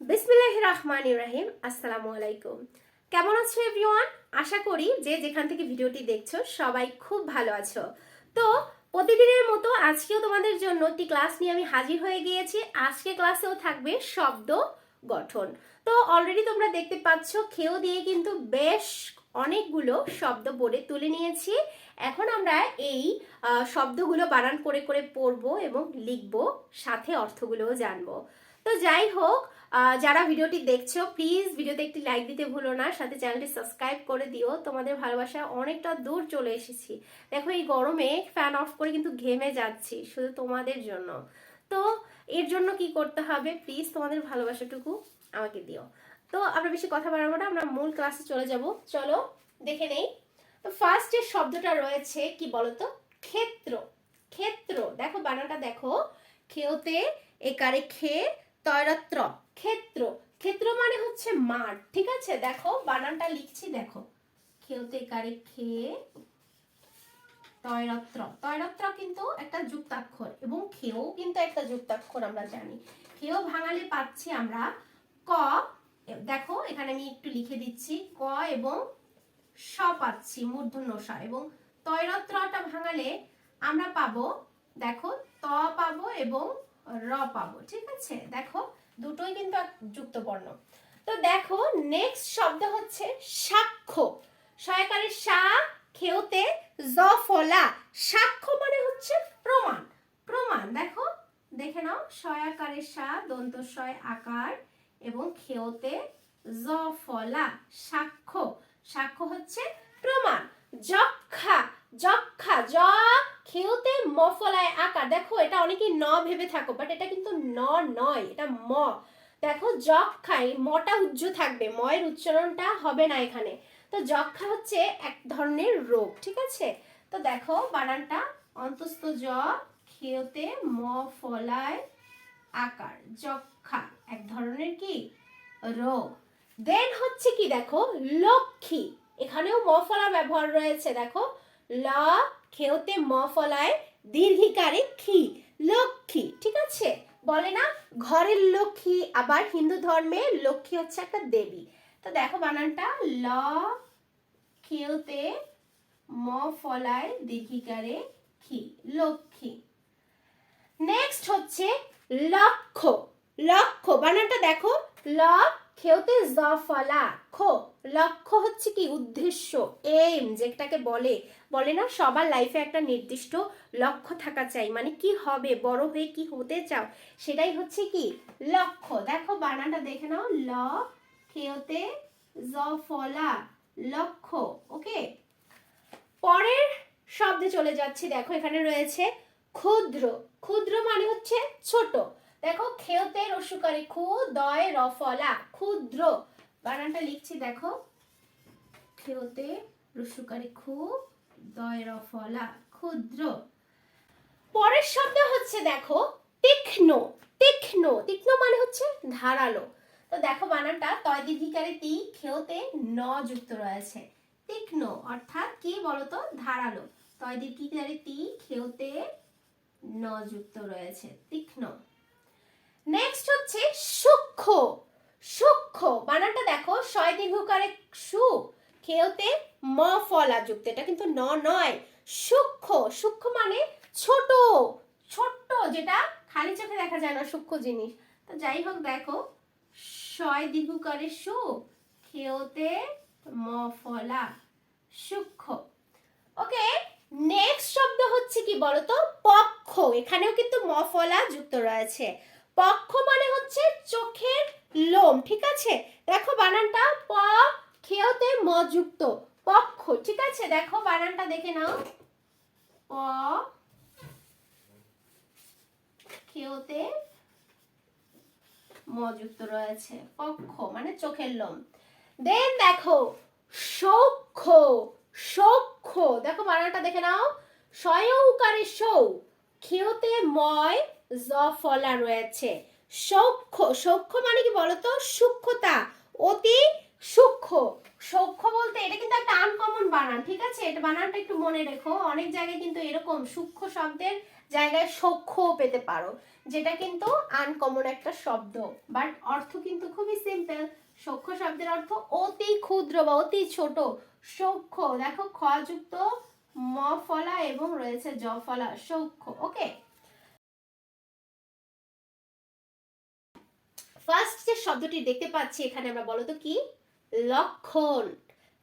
বিসমিল্লাহির রহমানির রহিম। আসসালামু আলাইকুম। কেমন আছো এভরিওয়ান? আশা করি যে যেখান থেকে ভিডিওটি দেখছো সবাই খুব ভালো আছো। তো প্রতিদিনের মতো আজকেও তোমাদের জন্য একটি ক্লাস নিয়ে আমি হাজির হয়ে গিয়েছি। আজকে ক্লাসেও থাকবে শব্দ গঠন। তো অলরেডি তোমরা দেখতে পাচ্ছ খেও দিয়ে কিন্তু বেশ অনেকগুলো শব্দ বোর্ডে তুলে নিয়েছি। এখন আমরা এই শব্দগুলো বানান করে করে পড়বো এবং লিখবো, সাথে অর্থগুলোও জানবো। তো যাই হোক, যারা ভিডিওটি দেখছো প্লিজ ভিডিওতে একটি লাইক দিতে ভুলো না, সাথে চ্যানেলটি সাবস্ক্রাইব করে দিও। তোমাদের ভালোবাসা অনেকটা দূর চলে এসেছি। দেখো এই গরমে ফ্যান অফ করে কিন্তু ঘেমে যাচ্ছি শুধু তোমাদের জন্য। তো এর জন্য কি করতে হবে, প্লিজ তোমাদের ভালোবাসাটুকু আমাকে দিও। তো আমরা বেশি কথা বাড়াবো না, আমরা মূল ক্লাসে চলে যাব। চলো দেখে নেই। তো ফার্স্ট যে শব্দটা রয়েছে কি বলতো, ক্ষেত্র। ক্ষেত্র, দেখো বানানটা দেখো, খেওতে একারে খে তয়রাত্র, ক্ষেত্র। ক্ষেত্র মানে হচ্ছে মাঠ, ঠিক আছে? দেখো বানানটা লিখছি, দেখো খেওতে একারে খে তয়রাত্র। তয়রাত্র কিন্তু একটা যুক্তাক্ষর এবং খেও কিন্তু একটা যুক্তাক্ষর, আমরা জানি। খেও ভাঙালে পাচ্ছি আমরা ক, দেখো এখানে আমি একটু লিখে দিচ্ছি, ক এবং স পাচ্ছি, মূর্ধন্য স। এবং তয়রাত্রটা ভাঙালে আমরা পাবো, দেখো ত পাবো এবং র পাবো, ঠিক আছে? দেখো দুটোই কিন্তু যুক্ত বর্ণ। তো দেখো নেক্সট শব্দ হচ্ছে সাক্ষ্য। সয়াকারে সা, খেওতে জ ফলা। সাক্ষ্য মানে হচ্ছে প্রমাণ। প্রমাণ, দেখো দেখে নাও, সয়াকারে সা, দন্ত শয় আকার এবং খেওতে জ ফলা, সাক্ষ্য। সাক্ষ্য হচ্ছে প্রমাণ। যক্ষা, যক্ষা, জ খেওতে মফলায় আকার। দেখো এটা অনেকেই ন ভেবে থাকো, বাট এটা কিন্তু ন নয়, এটা ম। দেখো যক্ষা, এই মটা উজ্জ থাকবে, ময়ের উচ্চারণটা হবে না এখানে। তো যক্ষা হচ্ছে এক ধরনের রোগ, ঠিক আছে? তো দেখো বানানটা, অন্তস্থ জ খেওতে ম ফলায় আকার, যক্ষা এক ধরনের কি রোগ। দেন হচ্ছে কি, দেখো লক্ষ্মী। এখানেও ম ফলা ব্যবহার রয়েছে, দেখো ল খেওতে ম ফলায় দীর্ঘিকারে খি, লক্ষ্মী, ঠিক আছে? বলে না ঘরের লক্ষ্মী, আবার হিন্দু ধর্মে লক্ষ্মী হচ্ছে একটা দেবী। তো দেখো বানানটা, ল খেওতে ম ফলায় দীর্ঘিকারে খি, লক্ষ্মী। নেক্সট হচ্ছে লক্ষ্য। লক্ষ্য বানানটা দেখো, ল খেওতে জ ফলা খো। লক্ষ্য হচ্ছে কি উদ্দেশ্য, এইম, যেটাকে বলে বলে না সবার লাইফে একটা নির্দিষ্ট লক্ষ্য থাকা চাই, মানে কি হবে, বড় হয়ে কি হতে চাও, সেটাই হচ্ছে কি লক্ষ্য। দেখো বানানটা দেখে নাও, ল খেওতে জ ফলা, লক্ষ্য। ওকে, পরের শব্দে চলে যাচ্ছি। দেখো এখানে রয়েছে ক্ষুদ্র। ক্ষুদ্র মানে হচ্ছে ছোট। দেখো খেওতে রস্যকারে খু, দয় র ফলা, ক্ষুদ্র। বানানটা লিখছি, দেখো খেওতে রস্যকারে খু, দয় র ফলা, ক্ষুদ্র। পরের শব্দ হচ্ছে দেখো তীক্ষ্ণ। তীক্ষ্ণ, তীক্ষ্ণ মানে হচ্ছে ধারালো। তো দেখো বানানটা, তয় দীর্ঘিকারে তি, খেওতে ন যুক্ত রয়েছে। তীক্ষ্ণ অর্থাৎ কি বলতো, ধারালো। তয় দীর্ঘিকারে তি, খেওতে ন যুক্ত রয়েছে, তীক্ষ্ণ। নেক্সট হচ্ছে সূক্ষ্ম। সূক্ষ্ম বানানটা দেখো, শয় দীর্ঘকারে সু, খেওতে ম ফলা যুক্ত, এটা কিন্তু ন নয়, সূক্ষ্ম। সূক্ষ্ম মানে ছোট, ছোট্ট, যেটা খালি চোখে দেখা যায় না, সূক্ষ্ম জিনিস। তো যাই হোক, দেখো শয় দীর্ঘকারে সু, খেওতে ম ফলা, সূক্ষ্ম। ওকে, নেক্সট শব্দ হচ্ছে কি বলতো, পক্ষ। এখানেও কিন্তু ম ফলা যুক্ত রয়েছে। পক্ষ মানে হচ্ছে চোখের লোম, ঠিক আছে? দেখো বানানটা, প খেওতে ম যুক্ত, পক্ষ, ঠিক আছে? দেখো বানানটা দেখে নাও, প খেওতে ম যুক্ত রয়েছে, পক্ষ মানে চোখের লোম। দেন দেখো সৌখ্য। সৌখ্য, দেখো বানানটা দেখে নাও, শয়উকারে সৌ, খেওতে ময় জ ফলা রয়েছে, সৌখ্য। সৌখ্য মানে কি বলতো, সূক্ষ্মতা, অতি সূক্ষ্ম। সৌখ্য বলতে এটা কিন্তু একটা আনকমন বানান, ঠিক আছে? এটা বানানটা একটু মনে রেখো, অনেক জায়গায় কিন্তু এরকম সূক্ষ্ম শব্দের জায়গায় সখ্যও পেতে পারো, যেটা কিন্তু আনকমন একটা শব্দ, বাট অর্থ কিন্তু খুবই সিম্পল। সখ্য শব্দের অর্থ অতি ক্ষুদ্র বা অতি ছোট। সখ্য, দেখো খ যুক্ত ম ফলা এবং রয়েছে জ ফলা, সখ্য। ওকে, ফার্স্ট যে শব্দটি দেখতে পাচ্ছি এখানে আমরা, বলো তো কি? লক্ষণ।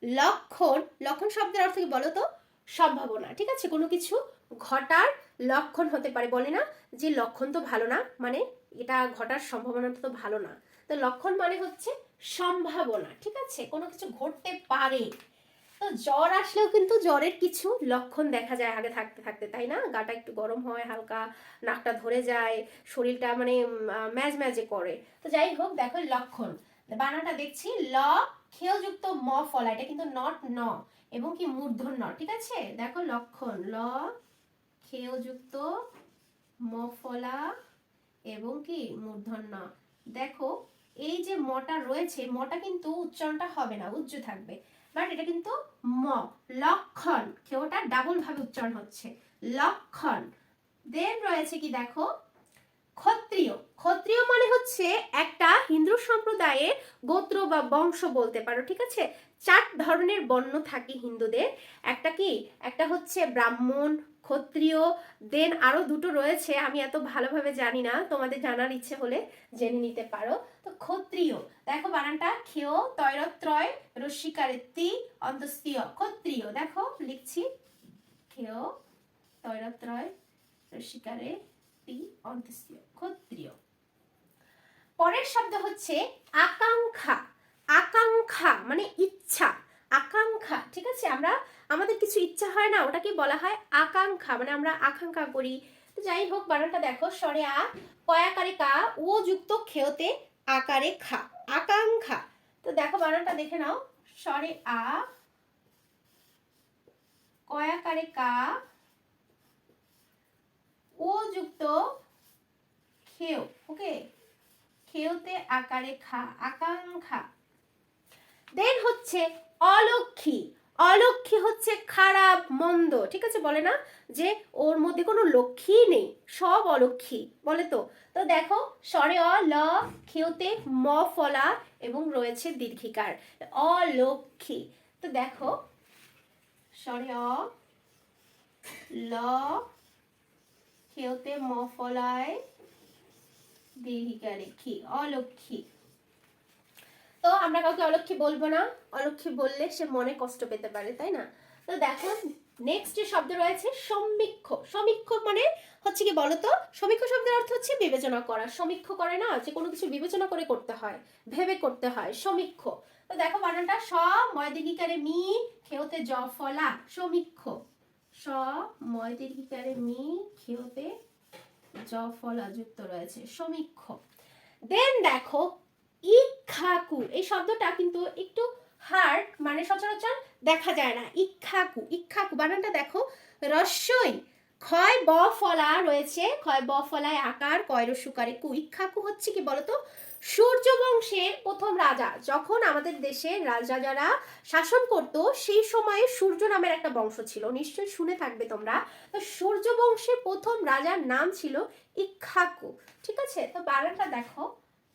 লক্ষণ, লক্ষণ শব্দের অর্থ কি বলো তো? সম্ভাবনা। ঠিক আছে, কোনো কিছু ঘটার লক্ষণ হতে পারে, বলে না যে লক্ষণ তো ভালো না, মানে এটা ঘটার সম্ভাবনাটা তো ভালো না। তো লক্ষণ মানে হচ্ছে সম্ভাবনা। ঠিক আছে, কোনো কিছু ঘটতে পারে। তো জ্বর আসলেও কিন্তু জ্বরের কিছু লক্ষণ দেখা যায় আগে থাকতে থাকতে, তাই না? গাটা একটু গরম হয়, হালকা নাকটা ধরে যায়, শরীরটা মানে ম্যাজ ম্যাজে করে। তো যাই হোক, দেখো লক্ষণ বানানটা দেখছি, ল খেয় যুক্ত ম ফলা, এটা কিন্তু নট ন এবং কি মূর্ধন্য। ঠিক আছে, দেখো লক্ষণ, ল খেয় যুক্ত ম ফলা এবং কি মূর্ধন্য। দেখো এই যে মটা রয়েছে, মটা কিন্তু উচ্চারণটা হবে না, উজ্জ থাকবে, বাট এটা কিন্তু ম, লক্ষণ, কেউটা ডাবল ভাবে উচ্চারণ হচ্ছে, লক্ষণ। দেন রয়েছে কি দেখো, ক্ষত্রিয়। ক্ষত্রিয় মানে হচ্ছে একটা হিন্দু সম্প্রদায়ের গোত্র বা বংশ বলতে পারো। ঠিক আছে, 4 ধরনের বর্ণ থাকে হিন্দুদের। একটা কি, একটা হচ্ছে ব্রাহ্মণ, ক্ষত্রিয়, দেন আরো দুটো রয়েছে, আমি এত ভালোভাবে জানি না, তোমাদের জানার ইচ্ছে হলে জেনে নিতে পারো। তো ক্ষত্রিয়, দেখো বানানটা খেয় তৈরত্রয় রস্যিকারে তি অন্তস্তীয়, ক্ষত্রিয়। দেখো লিখছি, খেয় তৈরত্রয় রস্যিকারে তি অন্তস্তীয়, ক্ষত্রিয়। পরের শব্দ হচ্ছে আকাঙ্ক্ষা। আকাঙ্ক্ষা মানে ইচ্ছা, আকাঙ্ক্ষা। ঠিক আছে, আমরা আমাদের কিছু ইচ্ছা হয় না, ওটাকে বলা হয় আকাঙ্ক্ষা, মানে আমরা আকাঙ্ক্ষা করি। তো যাই হোক, বানানটা দেখো, স্বরে আ, কয়াকারে কা, ও যুক্ত খেয়তে আকারে খা, আকাঙ্ক্ষা। তো দেখো বানানটা দেখে নাও, স্বরে আ, কয়াকারে কা, ও যুক্ত খেয়, ওকে, খেয়তে আকারে খা, আকাঙ্ক্ষা। দেন হচ্ছে অলক্ষী। অলক্ষী হচ্ছে খারাপ মন্দ। ঠিক আছে, বলে না যে ওর মধ্যে কোনো লক্ষ্মী নেই, সব অলক্ষী বলে। তো তো দেখো, স্বরে অ, ল খেয়তে ম ফলা এবং রয়েছে দীর্ঘিকার, অলক্ষী। তো দেখো, স্বরে অ, ল খেয়তে ম ফলায় দীর্ঘিকারে খি, অলক্ষী। তো আমরা কাউকে অলক্ষী বলবো না, অলক্ষী বললে সে মনে কষ্ট পেতে পারে, তাই না? তো দেখো, নেক্সট যে শব্দ রয়েছে সমীক্ষ। সমীক্ষ মানে হচ্ছে কি বলতো? সমীক্ষ শব্দের অর্থ হচ্ছে বিবেচনা করা। সমীক্ষ করে না, যে কোনো কিছু বিবেচনা করে করতে হয়, ভেবে করতে হয়, সমীক্ষ। তো দেখো বানানটা, স ময় দীর্ঘিকারে মি খেয়তে জ ফলা, সমীক্ষ। স ময় দীর্ঘিকারে মি খেয়তে জ ফলা যুক্ত রয়েছে, সমীক্ষ। দেন দেখো ইক্ষাকু, এই শব্দটা কিন্তু একটু হার্ড, মানে সচরাচর দেখা যায় না। ইক্ষাকু, ইক্ষাকু বানানটা দেখো, রস্যই ক্ষয় ব ফলা রয়েছে, ক্ষয় ব ফলায় আকার, কয় রস্যকারে কু। ইক্ষাকু হচ্ছে কি বলতো? সূর্য বংশের প্রথম রাজা, যখন আমাদের দেশের রাজারা শাসন করত, সেই সময়ে সূর্য নামের একটা বংশ ছিল, নিশ্চয়ই শুনে থাকবে তোমরা। তো সূর্য বংশের প্রথম রাজার নাম ছিল ইক্ষাকু। ঠিক আছে, তো বানানটা দেখো,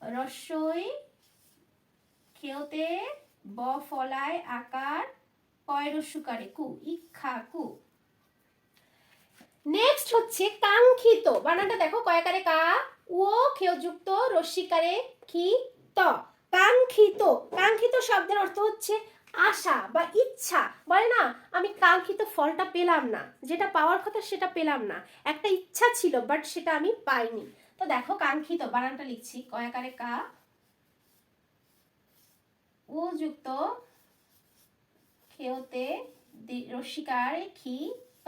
রস্যই খেয়তে ব ফলায় আকার, কয় রস্যকারে কু, ইক্ষাকু। নেক্সট হচ্ছে কাঙ্ক্ষিত। বানানটা দেখো, কয়াকারে কা, ও খেয়যুক্ত রস্যিকারে কি ত, কাঙ্ক্ষিত। কাঙ্ক্ষিত শব্দের অর্থ হচ্ছে আশা বা ইচ্ছা, বলে না আমি কাঙ্ক্ষিত ফলটা পেলাম না, যেটা পাওয়ার কথা সেটা পেলাম না, একটা ইচ্ছা ছিল বাট সেটা আমি পাইনি। তো দেখো কাঙ্ক্ষিত, বানানটা লিখছি, কয়াকারে কা, ও যুক্ত খেয়তে রস্যিকারে কি ত,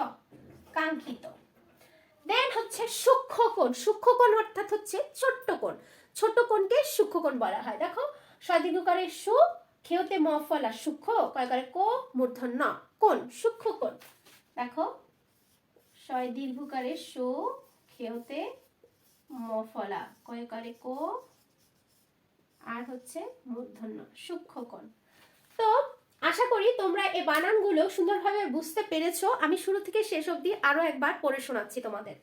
কাঙ্ক্ষিত। দেন হচ্ছে সূক্ষ্মকোণ। সূক্ষ্মকোণ অর্থাৎ হচ্ছে ছোট্ট কোণ, ছোট কোণকে সূক্ষ্মকোণ বলা হয়। দেখো, সদীর্ঘকারে সু খেয়তে ম ফলা, সূক্ষ্ম, কয়কারে কো মূর্ধন্য কোণ, সূক্ষ্মকোণ। দেখো, শয় দীর্ঘকারে সু খেয়তে ম ফলা, কয়কারে কো, আর হচ্ছে মূর্ধন্য, সূক্ষ্মকোণ। তো আশা করি তোমরা এই বানানগুলো সুন্দরভাবে বুঝতে পেরেছো। আমি শুরু থেকে শেষ অবধি আরো একবার পড়ে শোনাচ্ছি তোমাদের।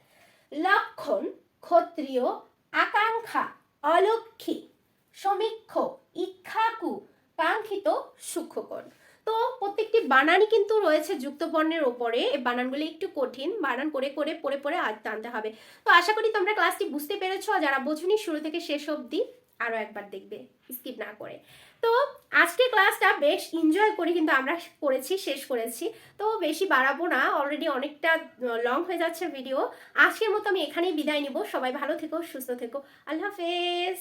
লক্ষণ, ক্ষত্রিয়, আকাঙ্ক্ষা, অলক্ষী, সমীক্ষ, ইক্ষাকু, কাঙ্ক্ষিত, সূক্ষ্মকোণ। তো প্রত্যেকটি বানানই কিন্তু রয়েছে যুক্তবর্ণের ওপরে। এই বানানগুলি একটু কঠিন, বানান করে করে পড়ে পড়ে আয়ত্তে আনতে হবে। তো আশা করি তোমরা ক্লাসটি বুঝতে পেরেছো। যারা বোঝনি শুরু থেকে শেষ অবধি আরও একবার দেখবে, স্কিপ না করে। তো আজকের ক্লাসটা বেশ এনজয় করে কিন্তু আমরা করেছি, শেষ করেছি। তো বেশি বাড়াবো না, অলরেডি অনেকটা লং হয়ে যাচ্ছে ভিডিও। আজকের মতো আমি এখানেই বিদায় নিব। সবাই ভালো থেকো, সুস্থ থেকো। আল্লাহ হাফেজ।